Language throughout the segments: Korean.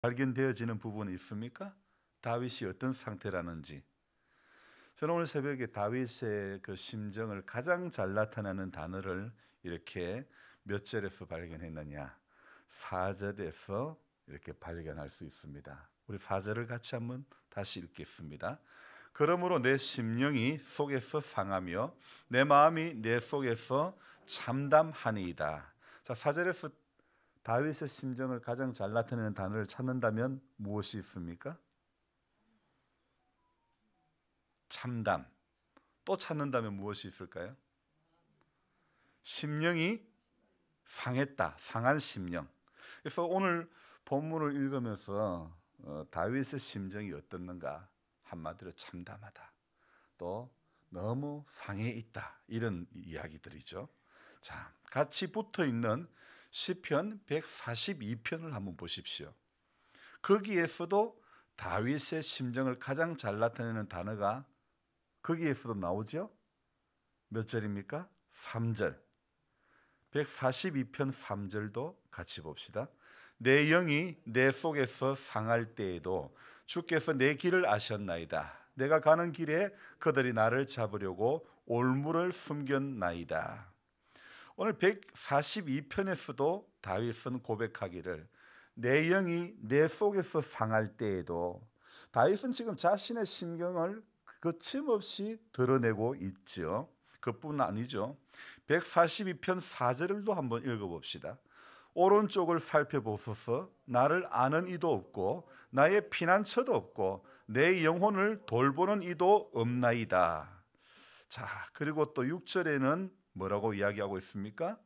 발견되어지는 부분이 있습니까? 다윗이 어떤 상태라는지. 저는 오늘 새벽에 다윗의 그 심정을 가장 잘 나타내는 단어를 이렇게 몇 절에서 발견했느냐? 4절에서 이렇게 발견할 수 있습니다. 우리 4절을 같이 한번 다시 읽겠습니다. 그러므로 내 심령이 속에서 상하며 내 마음이 내 속에서 참담하니이다. 자, 4절에서 다윗의 심정을 가장 잘 나타내는 단어를 찾는다면 무엇이 있습니까? 참담. 또 찾는다면 무엇이 있을까요? 심령이 상했다. 상한 심령. 그래서 오늘 본문을 읽으면서 다윗의 심정이 어떻는가? 한마디로 참담하다. 또 너무 상해 있다. 이런 이야기들이죠. 자, 같이 붙어 있는 시편 142편을 한번 보십시오. 거기에서도 다윗의 심정을 가장 잘 나타내는 단어가 거기에서도 나오죠? 몇 절입니까? 3절. 142편 3절도 같이 봅시다. 내 영이 내 속에서 상할 때에도 주께서 내 길을 아셨나이다. 내가 가는 길에 그들이 나를 잡으려고 올무를 숨겼나이다. 오늘 142편에서도 다윗은 고백하기를 내 영이 내 속에서 상할 때에도, 다윗은 지금 자신의 심경을 거침없이 드러내고 있죠. 그뿐 아니죠. 142편 4절을 한번 읽어봅시다. 오른쪽을 살펴보소서. 나를 아는 이도 없고 나의 피난처도 없고 내 영혼을 돌보는 이도 없나이다. 자, 그리고 또 6절에는 뭐라고 이야기하고 있습니까?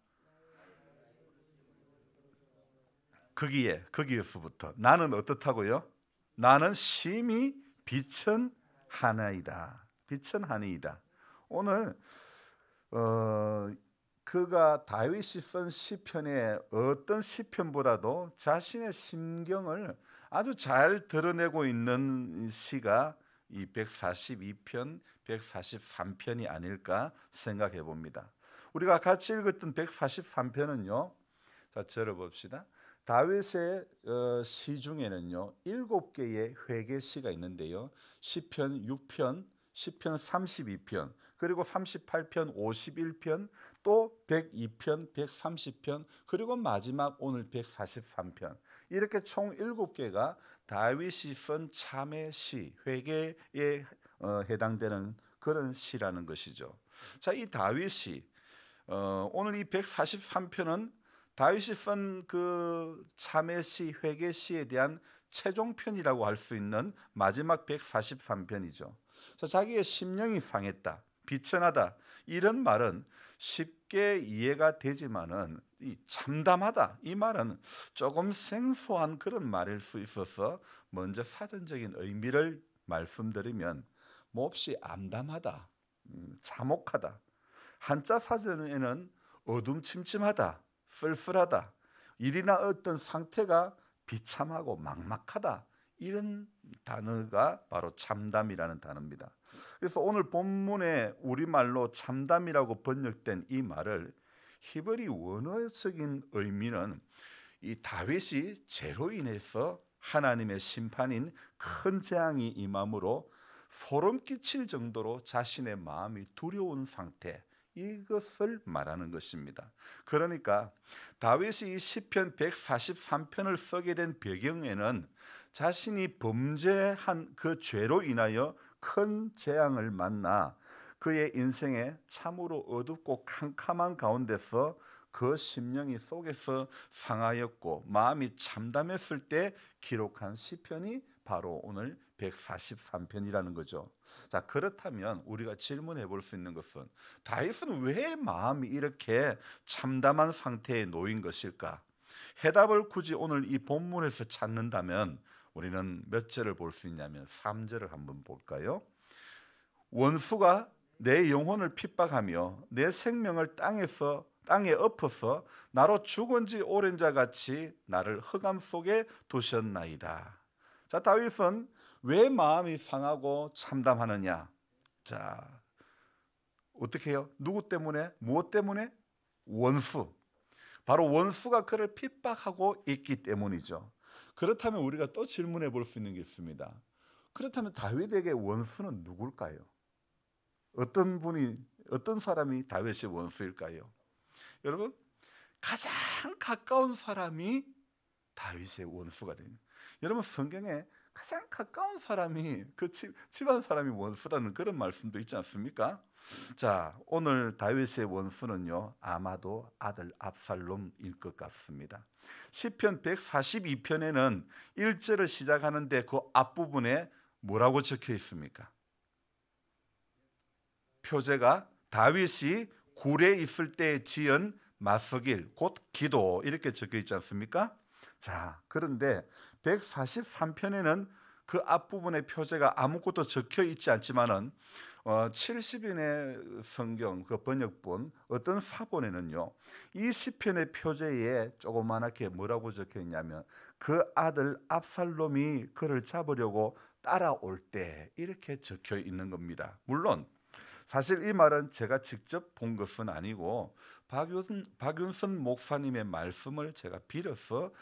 거기에서부터 나는 어떻다고요? 나는 심히 비천하나이다. 비천하니이다. 오늘 그가 다윗이 쓴 시편의 어떤 시편보다도 자신의 심경을 아주 잘 드러내고 있는 시가 이 142편, 143편이 아닐까 생각해 봅니다. 우리가 같이 읽었던 143편은요. 자, 들어봅시다. 다윗의 시 중에는요 7개의 회개시가 있는데요. 시편 6편, 시편 32편, 그리고 38편, 51편, 또 102편, 130편, 그리고 마지막 오늘 143편. 이렇게 총 7개가 다윗이 쓴 참회 시, 회개에 해당되는 그런 시라는 것이죠. 자, 이 다윗이 오늘 이 143편은 다윗이 쓴 그 참회시, 회개시에 대한 최종편이라고 할 수 있는 마지막 143편이죠. 자기의 심령이 상했다, 비천하다, 이런 말은 쉽게 이해가 되지만은 이 참담하다, 이 말은 조금 생소한 그런 말일 수 있어서 먼저 사전적인 의미를 말씀드리면 몹시 암담하다, 참혹하다. 한자 사전에는 어둠침침하다, 쓸쓸하다, 일이나 어떤 상태가 비참하고 막막하다, 이런 단어가 바로 참담이라는 단어입니다. 그래서 오늘 본문의 우리말로 참담이라고 번역된 이 말을 히브리 원어적인 의미는 이 다윗이 죄로 인해서 하나님의 심판인 큰 재앙이 임함으로 소름 끼칠 정도로 자신의 마음이 두려운 상태, 이것을 말하는 것입니다. 그러니까 다윗이 이 시편 143편을 쓰게 된 배경에는 자신이 범죄한 그 죄로 인하여 큰 재앙을 만나 그의 인생에 참으로 어둡고 캄캄한 가운데서 그 심령이 속에서 상하였고 마음이 참담했을 때 기록한 시편이 바로 오늘 143편이라는 거죠. 자, 그렇다면 우리가 질문해 볼 수 있는 것은 다윗은 왜 마음이 이렇게 참담한 상태에 놓인 것일까? 해답을 굳이 오늘 이 본문에서 찾는다면 우리는 몇 절을 볼 수 있냐면 3절을 한번 볼까요? 원수가 내 영혼을 핍박하며 내 생명을 땅에 엎어서 나로 죽은 지 오랜 자 같이 나를 흑암 속에 두셨나이다. 자, 다윗은 왜 마음이 상하고 참담하느냐? 자, 어떻게 해요? 누구 때문에? 무엇 때문에? 원수. 바로 원수가 그를 핍박하고 있기 때문이죠. 그렇다면 우리가 또 질문해 볼 수 있는 게 있습니다. 그렇다면 다윗에게 원수는 누굴까요? 어떤 사람이 다윗의 원수일까요? 여러분, 가장 가까운 사람이 다윗의 원수가 됩니다. 여러분, 성경에 가장 가까운 사람이 그 집안 사람이 원수라는 그런 말씀도 있지 않습니까? 자, 오늘 다윗의 원수는요, 아마도 아들 압살롬일 것 같습니다. 시편 142편에는 1절을 시작하는데 그 앞부분에 뭐라고 적혀 있습니까? 표제가 다윗이 굴에 있을 때 지은 마스길 곧 기도 이렇게 적혀 있지 않습니까? 자, 그런데 143편에는 그 앞부분의 표제가 아무것도 적혀 있지 않지만은 70인의 성경 그 번역본 어떤 사본에는요, 이 시편의 표제에 조그맣게 뭐라고 적혀 있냐면 그 아들 압살롬이 그를 잡으려고 따라올 때 이렇게 적혀 있는 겁니다. 물론 사실 이 말은 제가 직접 본 것은 아니고 박윤선 목사님의 말씀을 제가 빌어서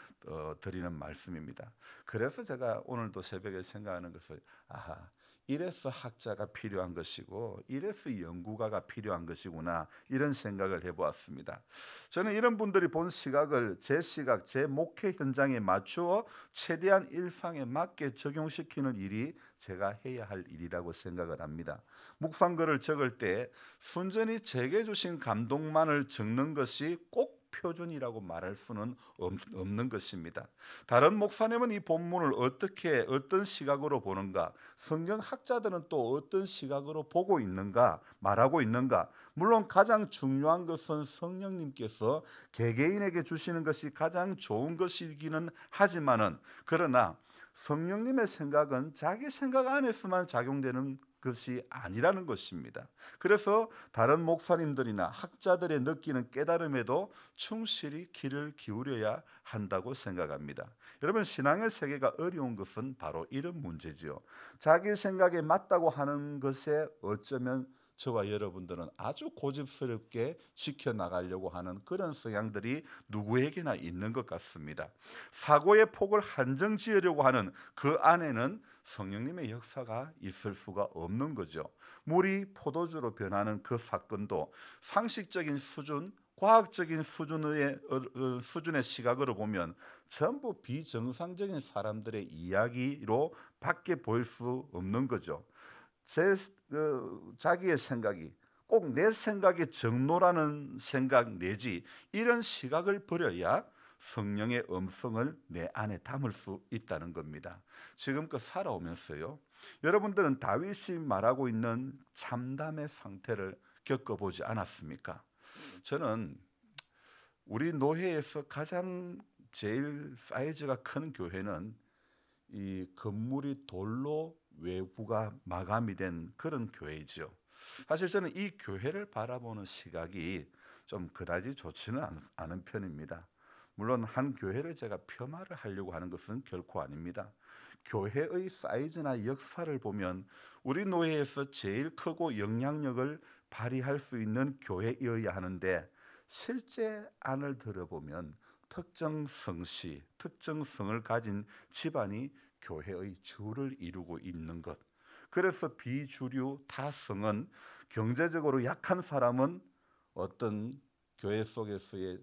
드리는 말씀입니다. 그래서 제가 오늘도 새벽에 생각하는 것을 이래서 학자가 필요한 것이고 이래서 연구가가 필요한 것이구나 이런 생각을 해보았습니다. 저는 이런 분들이 본 시각을 제 시각, 제 목회 현장에 맞추어 최대한 일상에 맞게 적용시키는 일이 제가 해야 할 일이라고 생각을 합니다. 묵상글을 적을 때 순전히 제게 주신 감동만을 적는 것이 꼭 표준이라고 말할 수는 없는 것입니다. 다른 목사님은 이 본문을 어떤 시각으로 보는가, 성경 학자들은 또 어떤 시각으로 보고 있는가, 말하고 있는가. 물론 가장 중요한 것은 성령님께서 개개인에게 주시는 것이 가장 좋은 것이기는 하지만은, 그러나 성령님의 생각은 자기 생각 안에서만 작용되는 것이 아니라는 것입니다. 그래서 다른 목사님들이나 학자들의 느끼는 깨달음에도 충실히 귀를 기울여야 한다고 생각합니다. 여러분, 신앙의 세계가 어려운 것은 바로 이런 문제지요. 자기 생각에 맞다고 하는 것에 어쩌면 저와 여러분들은 아주 고집스럽게 지켜나가려고 하는 그런 성향들이 누구에게나 있는 것 같습니다. 사고의 폭을 한정지으려고 하는 그 안에는 성령님의 역사가 있을 수가 없는 거죠. 물이 포도주로 변하는 그 사건도 상식적인 수준, 과학적인 수준의 시각으로 보면 전부 비정상적인 사람들의 이야기로 밖에 보일 수 없는 거죠. 자기의 생각이 꼭 내 생각의 정로라는 생각 내지 이런 시각을 버려야 성령의 음성을 내 안에 담을 수 있다는 겁니다. 지금껏 살아오면서요, 여러분들은 다윗이 말하고 있는 참담의 상태를 겪어보지 않았습니까? 저는 우리 노회에서 가장 제일 사이즈가 큰 교회는 이 건물이 돌로 외부가 마감이 된 그런 교회이죠. 사실 저는 이 교회를 바라보는 시각이 좀 그다지 좋지는 않은 편입니다. 물론 한 교회를 제가 폄하를 하려고 하는 것은 결코 아닙니다. 교회의 사이즈나 역사를 보면 우리 노회에서 제일 크고 영향력을 발휘할 수 있는 교회여야 하는데, 실제 안을 들어보면 특정 성씨, 특정 성을 가진 집안이 교회의 주를 이루고 있는 것. 그래서 비주류 타성은 경제적으로 약한 사람은 어떤 교회 속에서의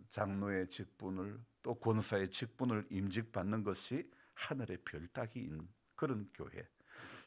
장로의 직분을 또 권사의 직분을 임직받는 것이 하늘의 별 따기인 그런 교회.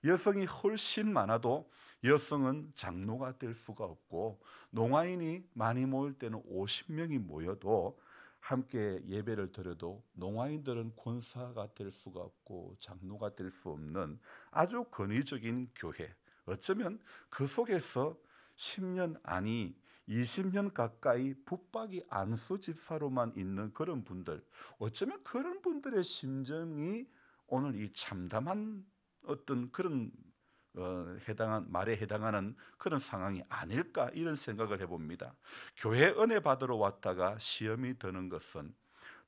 여성이 훨씬 많아도 여성은 장로가 될 수가 없고, 농아인이 많이 모일 때는 50명이 모여도 함께 예배를 드려도 농아인들은 권사가 될 수가 없고 장로가 될 수 없는 아주 권위적인 교회. 어쩌면 그 속에서 10년 아니 20년 가까이 붙박이 안수 집사로만 있는 그런 분들, 어쩌면 그런 분들의 심정이 오늘 이 참담한 어떤 그런 말에 해당하는 그런 상황이 아닐까 이런 생각을 해봅니다. 교회 은혜 받으러 왔다가 시험이 드는 것은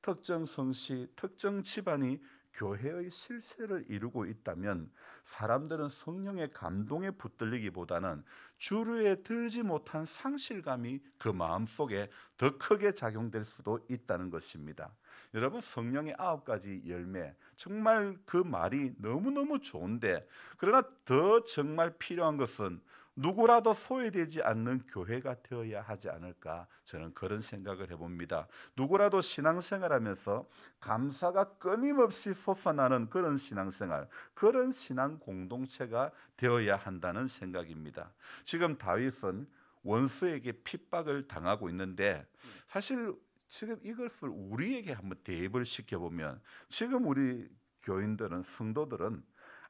특정 성씨, 특정 집안이 교회의 실체를 이루고 있다면 사람들은 성령의 감동에 붙들리기보다는 주류에 들지 못한 상실감이 그 마음속에 더 크게 작용될 수도 있다는 것입니다. 여러분, 성령의 9가지 열매, 정말 그 말이 너무너무 좋은데, 그러나 더 정말 필요한 것은 누구라도 소외되지 않는 교회가 되어야 하지 않을까, 저는 그런 생각을 해봅니다. 누구라도 신앙생활하면서 감사가 끊임없이 솟아나는 그런 신앙생활, 그런 신앙 공동체가 되어야 한다는 생각입니다. 지금 다윗은 원수에게 핍박을 당하고 있는데, 사실 지금 이것을 우리에게 한번 대입을 시켜보면, 지금 우리 교인들은, 성도들은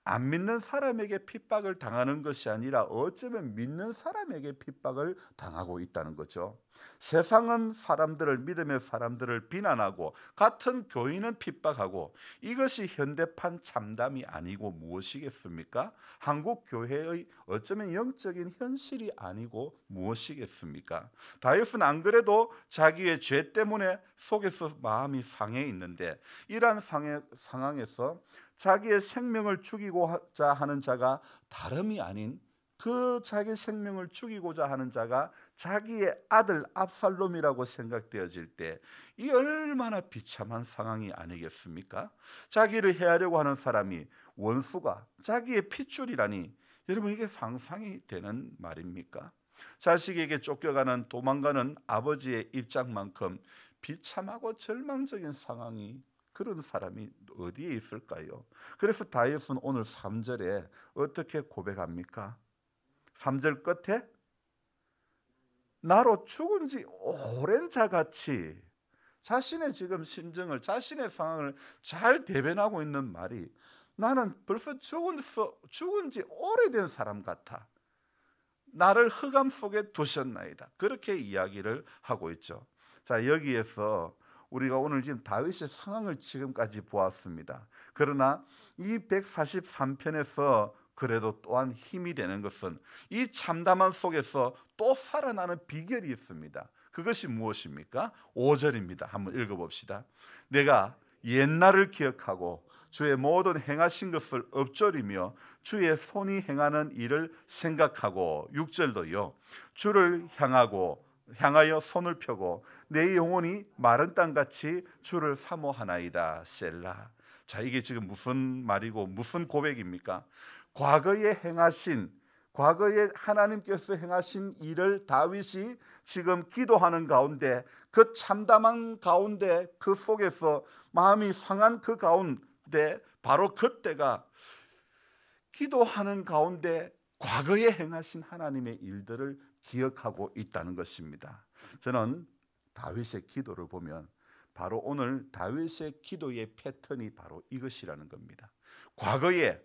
안 믿는 사람에게 핍박을 당하는 것이 아니라 어쩌면 믿는 사람에게 핍박을 당하고 있다는 거죠. 세상은 사람들을, 믿음의 사람들을 비난하고 같은 교인은 핍박하고, 이것이 현대판 참담이 아니고 무엇이겠습니까? 한국 교회의 어쩌면 영적인 현실이 아니고 무엇이겠습니까? 다윗은 안 그래도 자기의 죄 때문에 속에서 마음이 상해 있는데, 이러한 상황에서 자기의 생명을 죽이고자 하는 자가 다름이 아닌, 그 자기 생명을 죽이고자 하는 자가 자기의 아들 압살롬이라고 생각되어질 때, 이 얼마나 비참한 상황이 아니겠습니까? 자기를 해하려고 하는 사람이, 원수가 자기의 핏줄이라니, 여러분, 이게 상상이 되는 말입니까? 자식에게 쫓겨가는, 도망가는 아버지의 입장만큼 비참하고 절망적인 상황이, 그런 사람이 어디에 있을까요? 그래서 다윗은 오늘 3절에 어떻게 고백합니까? 3절 끝에 나로 죽은 지 오랜 자같이 자신의 지금 심정을, 자신의 상황을 잘 대변하고 있는 말이, 나는 벌써 죽은 지 오래된 사람 같아. 나를 흑암 속에 두셨나이다. 그렇게 이야기를 하고 있죠. 자, 여기에서 우리가 오늘 지금 다윗의 상황을 지금까지 보았습니다. 그러나 이 143편에서 그래도 또한 힘이 되는 것은, 이 참담한 속에서 또 살아나는 비결이 있습니다. 그것이 무엇입니까? 5절입니다. 한번 읽어봅시다. 내가 옛날을 기억하고 주의 모든 행하신 것을 엎조리며 주의 손이 행하는 일을 생각하고, 6절도요. 주를 향하여 손을 펴고 내 영혼이 마른 땅같이 주를 사모하나이다. 셀라. 자, 이게 지금 무슨 말이고 무슨 고백입니까? 과거에 하나님께서 행하신 일을 다윗이 지금 기도하는 가운데, 그 참담한 가운데, 그 속에서 마음이 상한 그 가운데, 바로 그때가 기도하는 가운데 과거에 행하신 하나님의 일들을 기억하고 있다는 것입니다. 저는 다윗의 기도를 보면 바로 오늘 다윗의 기도의 패턴이 바로 이것이라는 겁니다. 과거에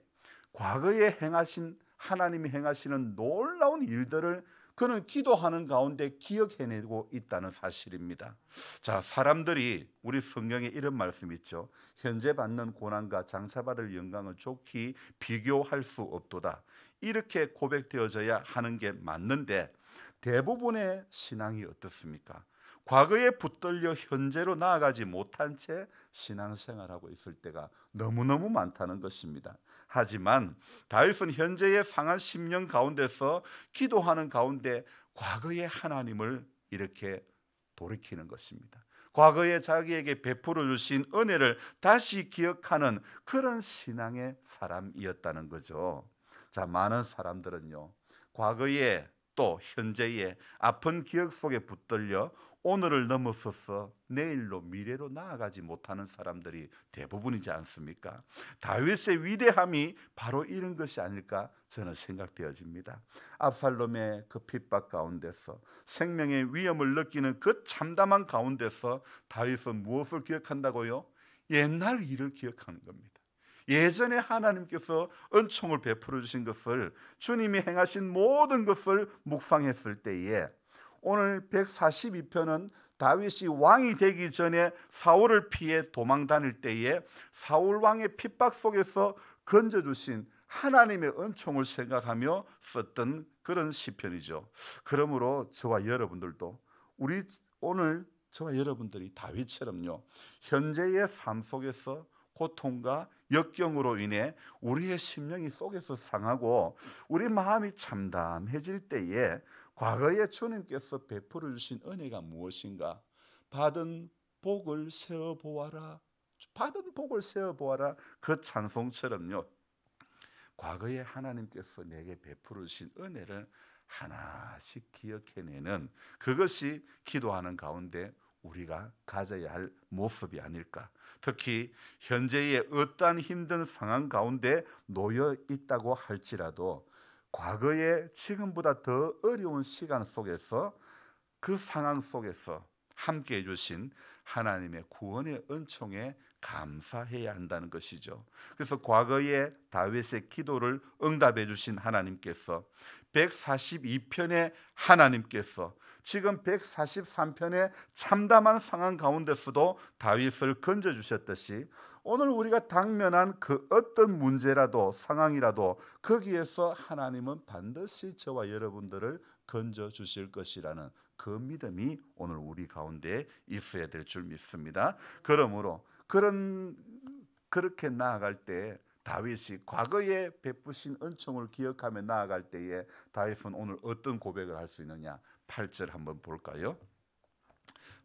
하나님이 행하시는 놀라운 일들을 그는 기도하는 가운데 기억해내고 있다는 사실입니다. 자, 사람들이, 우리 성경에 이런 말씀 있죠. 현재 받는 고난과 장차 받을 영광을 좋게 비교할 수 없도다. 이렇게 고백되어져야 하는 게 맞는데, 대부분의 신앙이 어떻습니까? 과거에 붙들려 현재로 나아가지 못한 채 신앙생활하고 있을 때가 너무너무 많다는 것입니다. 하지만 다윗은 현재의 상한 심령 가운데서 기도하는 가운데 과거의 하나님을 이렇게 돌이키는 것입니다. 과거에 자기에게 베풀어 주신 은혜를 다시 기억하는 그런 신앙의 사람이었다는 거죠. 자, 많은 사람들은요, 과거에 또 현재의 아픈 기억 속에 붙들려 오늘을 넘어서서 내일로, 미래로 나아가지 못하는 사람들이 대부분이지 않습니까? 다윗의 위대함이 바로 이런 것이 아닐까 저는 생각되어집니다. 압살롬의 그 핍박 가운데서, 생명의 위험을 느끼는 그 참담한 가운데서 다윗은 무엇을 기억한다고요? 옛날 일을 기억하는 겁니다. 예전에 하나님께서 은총을 베풀어 주신 것을, 주님이 행하신 모든 것을 묵상했을 때에, 오늘 142편은 다윗이 왕이 되기 전에 사울을 피해 도망 다닐 때에 사울 왕의 핍박 속에서 건져주신 하나님의 은총을 생각하며 썼던 그런 시편이죠. 그러므로 저와 여러분들도, 오늘 저와 여러분들이 다윗처럼요, 현재의 삶 속에서 고통과 역경으로 인해 우리의 심령이 속에서 상하고 우리 마음이 참담해질 때에 과거에 주님께서 베풀어 주신 은혜가 무엇인가? 받은 복을 세어 보아라. 받은 복을 세어 보아라. 그 찬송처럼요. 과거에 하나님께서 내게 베풀어 주신 은혜를 하나씩 기억해내는 그것이 기도하는 가운데 우리가 가져야 할 모습이 아닐까. 특히 현재의 어떠한 힘든 상황 가운데 놓여 있다고 할지라도 과거에 지금보다 더 어려운 시간 속에서 그 상황 속에서 함께 해주신 하나님의 구원의 은총에 감사해야 한다는 것이죠. 그래서 과거에 다윗의 기도를 응답해 주신 하나님께서 142편의 하나님께서 지금 143편의 참담한 상황 가운데서도 다윗을 건져 주셨듯이 오늘 우리가 당면한 그 어떤 문제라도 상황이라도 거기에서 하나님은 반드시 저와 여러분들을 건져 주실 것이라는 그 믿음이 오늘 우리 가운데 있어야 될 줄 믿습니다. 그러므로 그렇게 나아갈 때 다윗이 과거에 베푸신 은총을 기억하며 나아갈 때에 다윗은 오늘 어떤 고백을 할 수 있느냐? 8절 한번 볼까요?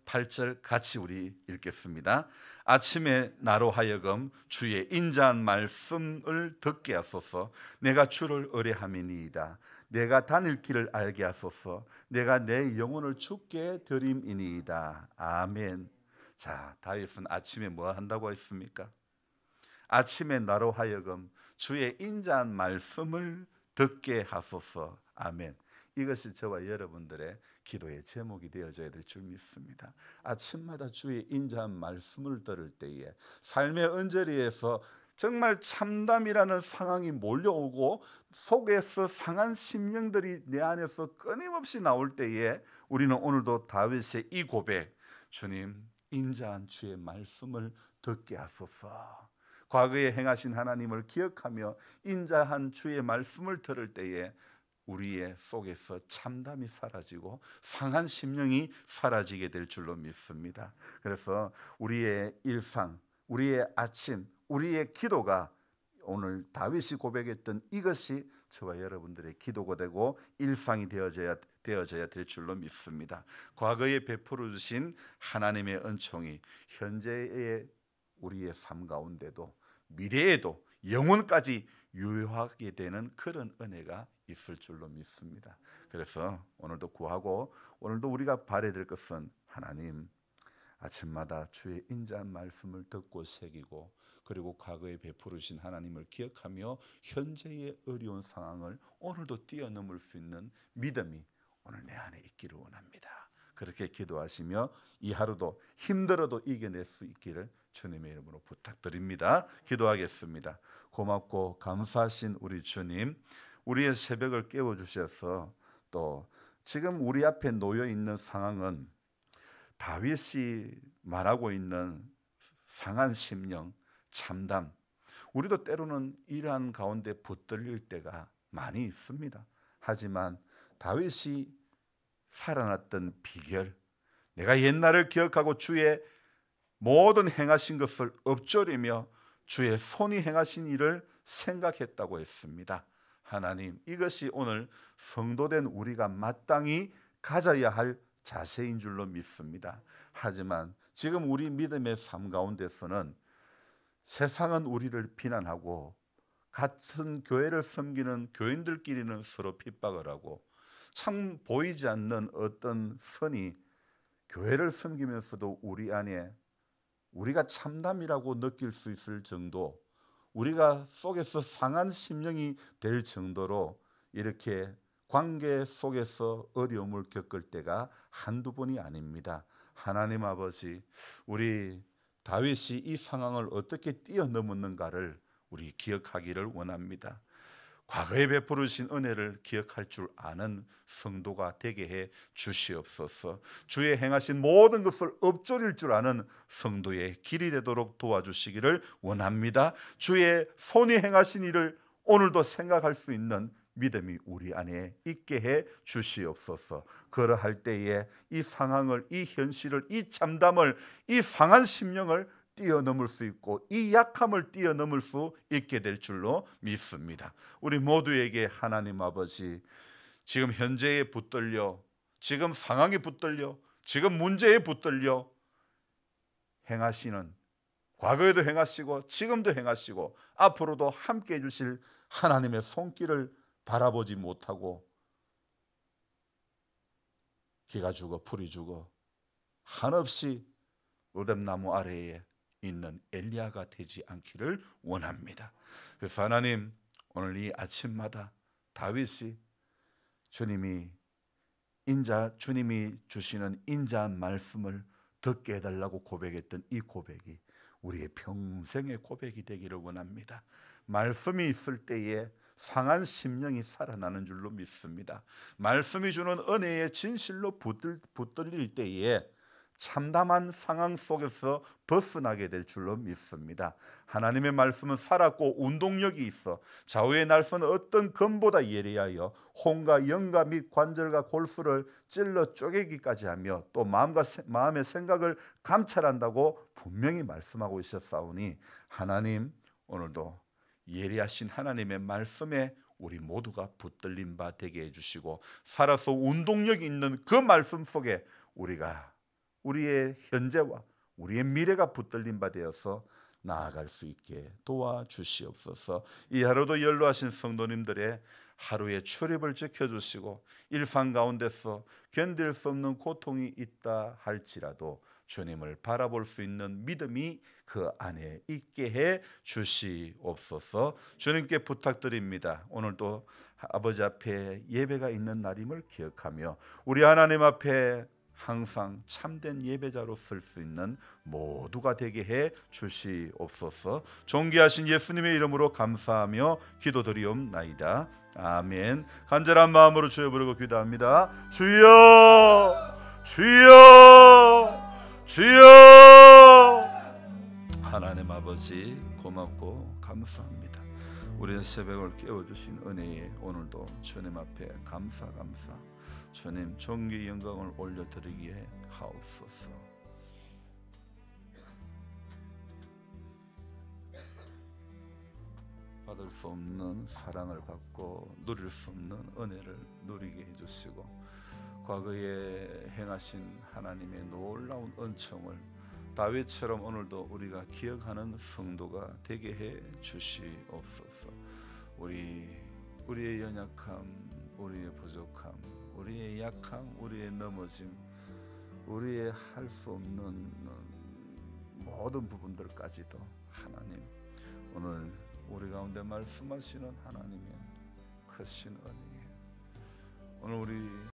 8절 같이 우리 읽겠습니다. 아침에 나로 하여금 주의 인자한 말씀을 듣게 하소서. 내가 주를 의뢰함이니이다. 내가 다닐 길을 알게 하소서. 내가 내 영혼을 주께 드림이니이다. 아멘. 자, 다윗은 아침에 뭐 한다고 했습니까? 아침에 나로 하여금 주의 인자한 말씀을 듣게 하소서. 아멘. 이것이 저와 여러분들의 기도의 제목이 되어져야 될 줄 믿습니다. 아침마다 주의 인자한 말씀을 들을 때에 삶의 언저리에서 정말 참담이라는 상황이 몰려오고 속에서 상한 심령들이 내 안에서 끊임없이 나올 때에 우리는 오늘도 다윗의 이 고백, 주님 인자한 주의 말씀을 듣게 하소서. 과거에 행하신 하나님을 기억하며 인자한 주의 말씀을 들을 때에 우리의 속에서 참담이 사라지고 상한 심령이 사라지게 될 줄로 믿습니다. 그래서 우리의 일상, 우리의 아침, 우리의 기도가 오늘 다윗이 고백했던 이것이 저와 여러분들의 기도가 되고 일상이 되어져야 될 줄로 믿습니다. 과거에 베풀어 주신 하나님의 은총이 현재의 우리의 삶 가운데도 미래에도 영혼까지 유효하게 되는 그런 은혜가 있을 줄로 믿습니다. 그래서 오늘도 구하고 오늘도 우리가 바라야 될 것은 하나님 아침마다 주의 인자한 말씀을 듣고 새기고 그리고 과거에 베푸르신 하나님을 기억하며 현재의 어려운 상황을 오늘도 뛰어넘을 수 있는 믿음이 오늘 내 안에 있기를 원합니다. 그렇게 기도하시며 이 하루도 힘들어도 이겨낼 수 있기를 주님의 이름으로 부탁드립니다. 기도하겠습니다. 고맙고 감사하신 우리 주님, 우리의 새벽을 깨워주셔서 또 지금 우리 앞에 놓여 있는 상황은 다윗이 말하고 있는 상한 심령, 참담, 우리도 때로는 이러한 가운데 붙들릴 때가 많이 있습니다. 하지만 다윗이 살아났던 비결, 내가 옛날을 기억하고 주의 모든 행하신 것을 엎조리며 주의 손이 행하신 일을 생각했다고 했습니다. 하나님, 이것이 오늘 성도된 우리가 마땅히 가져야 할 자세인 줄로 믿습니다. 하지만 지금 우리 믿음의 삶 가운데서는 세상은 우리를 비난하고 같은 교회를 섬기는 교인들끼리는 서로 핍박을 하고 참 보이지 않는 어떤 선이 교회를 섬기면서도 우리 안에 우리가 참담이라고 느낄 수 있을 정도, 우리가 속에서 상한 심령이 될 정도로 이렇게 관계 속에서 어려움을 겪을 때가 한두 번이 아닙니다. 하나님 아버지, 우리 다윗이 이 상황을 어떻게 뛰어넘었는가를 우리 기억하기를 원합니다. 과거에 베풀으신 은혜를 기억할 줄 아는 성도가 되게 해 주시옵소서. 주의 행하신 모든 것을 엎조릴 줄 아는 성도의 길이 되도록 도와주시기를 원합니다. 주의 손이 행하신 일을 오늘도 생각할 수 있는 믿음이 우리 안에 있게 해 주시옵소서. 그러할 때에 이 상황을, 이 현실을, 이 참담을, 이 상한 심령을 뛰어넘을 수 있고 이 약함을 뛰어넘을 수 있게 될 줄로 믿습니다. 우리 모두에게 하나님 아버지, 지금 현재에 붙들려, 지금 상황에 붙들려, 지금 문제에 붙들려 행하시는, 과거에도 행하시고 지금도 행하시고 앞으로도 함께 해주실 하나님의 손길을 바라보지 못하고 기가 죽어 풀이 죽어 한없이 로뎀나무 아래에 있는 엘리야가 되지 않기를 원합니다. 그래서 하나님, 오늘 이 아침마다 다윗이 주님이 주시는 인자한 말씀을 듣게 해달라고 고백했던 이 고백이 우리의 평생의 고백이 되기를 원합니다. 말씀이 있을 때에 상한 심령이 살아나는 줄로 믿습니다. 말씀이 주는 은혜의 진실로 붙들릴 때에 참담한 상황 속에서 벗어나게 될 줄로 믿습니다. 하나님의 말씀은 살았고 운동력이 있어 좌우의 날선 어떤 검보다 예리하여 혼과 영과 및 관절과 골수를 찔러 쪼개기까지 하며 또 마음의 생각을 감찰한다고 분명히 말씀하고 있었사오니 하나님, 오늘도 예리하신 하나님의 말씀에 우리 모두가 붙들린 바 되게 해주시고 살아서 운동력이 있는 그 말씀 속에 우리가 우리의 현재와 우리의 미래가 붙들린 바 되어서 나아갈 수 있게 도와주시옵소서. 이 하루도 연로하신 성도님들의 하루의 출입을 지켜주시고 일상 가운데서 견딜 수 없는 고통이 있다 할지라도 주님을 바라볼 수 있는 믿음이 그 안에 있게 해 주시옵소서. 주님께 부탁드립니다. 오늘도 아버지 앞에 예배가 있는 날임을 기억하며 우리 하나님 앞에 항상 참된 예배자로 쓸 수 있는 모두가 되게 해 주시옵소서. 존귀하신 예수님의 이름으로 감사하며 기도드리옵나이다. 아멘. 간절한 마음으로 주여 부르고 기도합니다. 주여, 주여, 주여. 하나님 아버지, 고맙고 감사합니다. 우리의 새벽을 깨워주신 은혜에 오늘도 주님 앞에 감사. 주님 존귀 영광을 올려드리기에 하옵소서. 받을 수 없는 사랑을 받고 누릴 수 없는 은혜를 누리게 해주시고 과거에 행하신 하나님의 놀라운 은총을 다윗처럼 오늘도 우리가 기억하는 성도가 되게 해 주시옵소서. 우리의 연약함, 우리의 부족함, 우리의 약함, 우리의 넘어짐, 우리의 할 수 없는 모든 부분들까지도 하나님, 오늘 우리 가운데 말씀하시는 하나님의 크신 은혜에 오늘 우리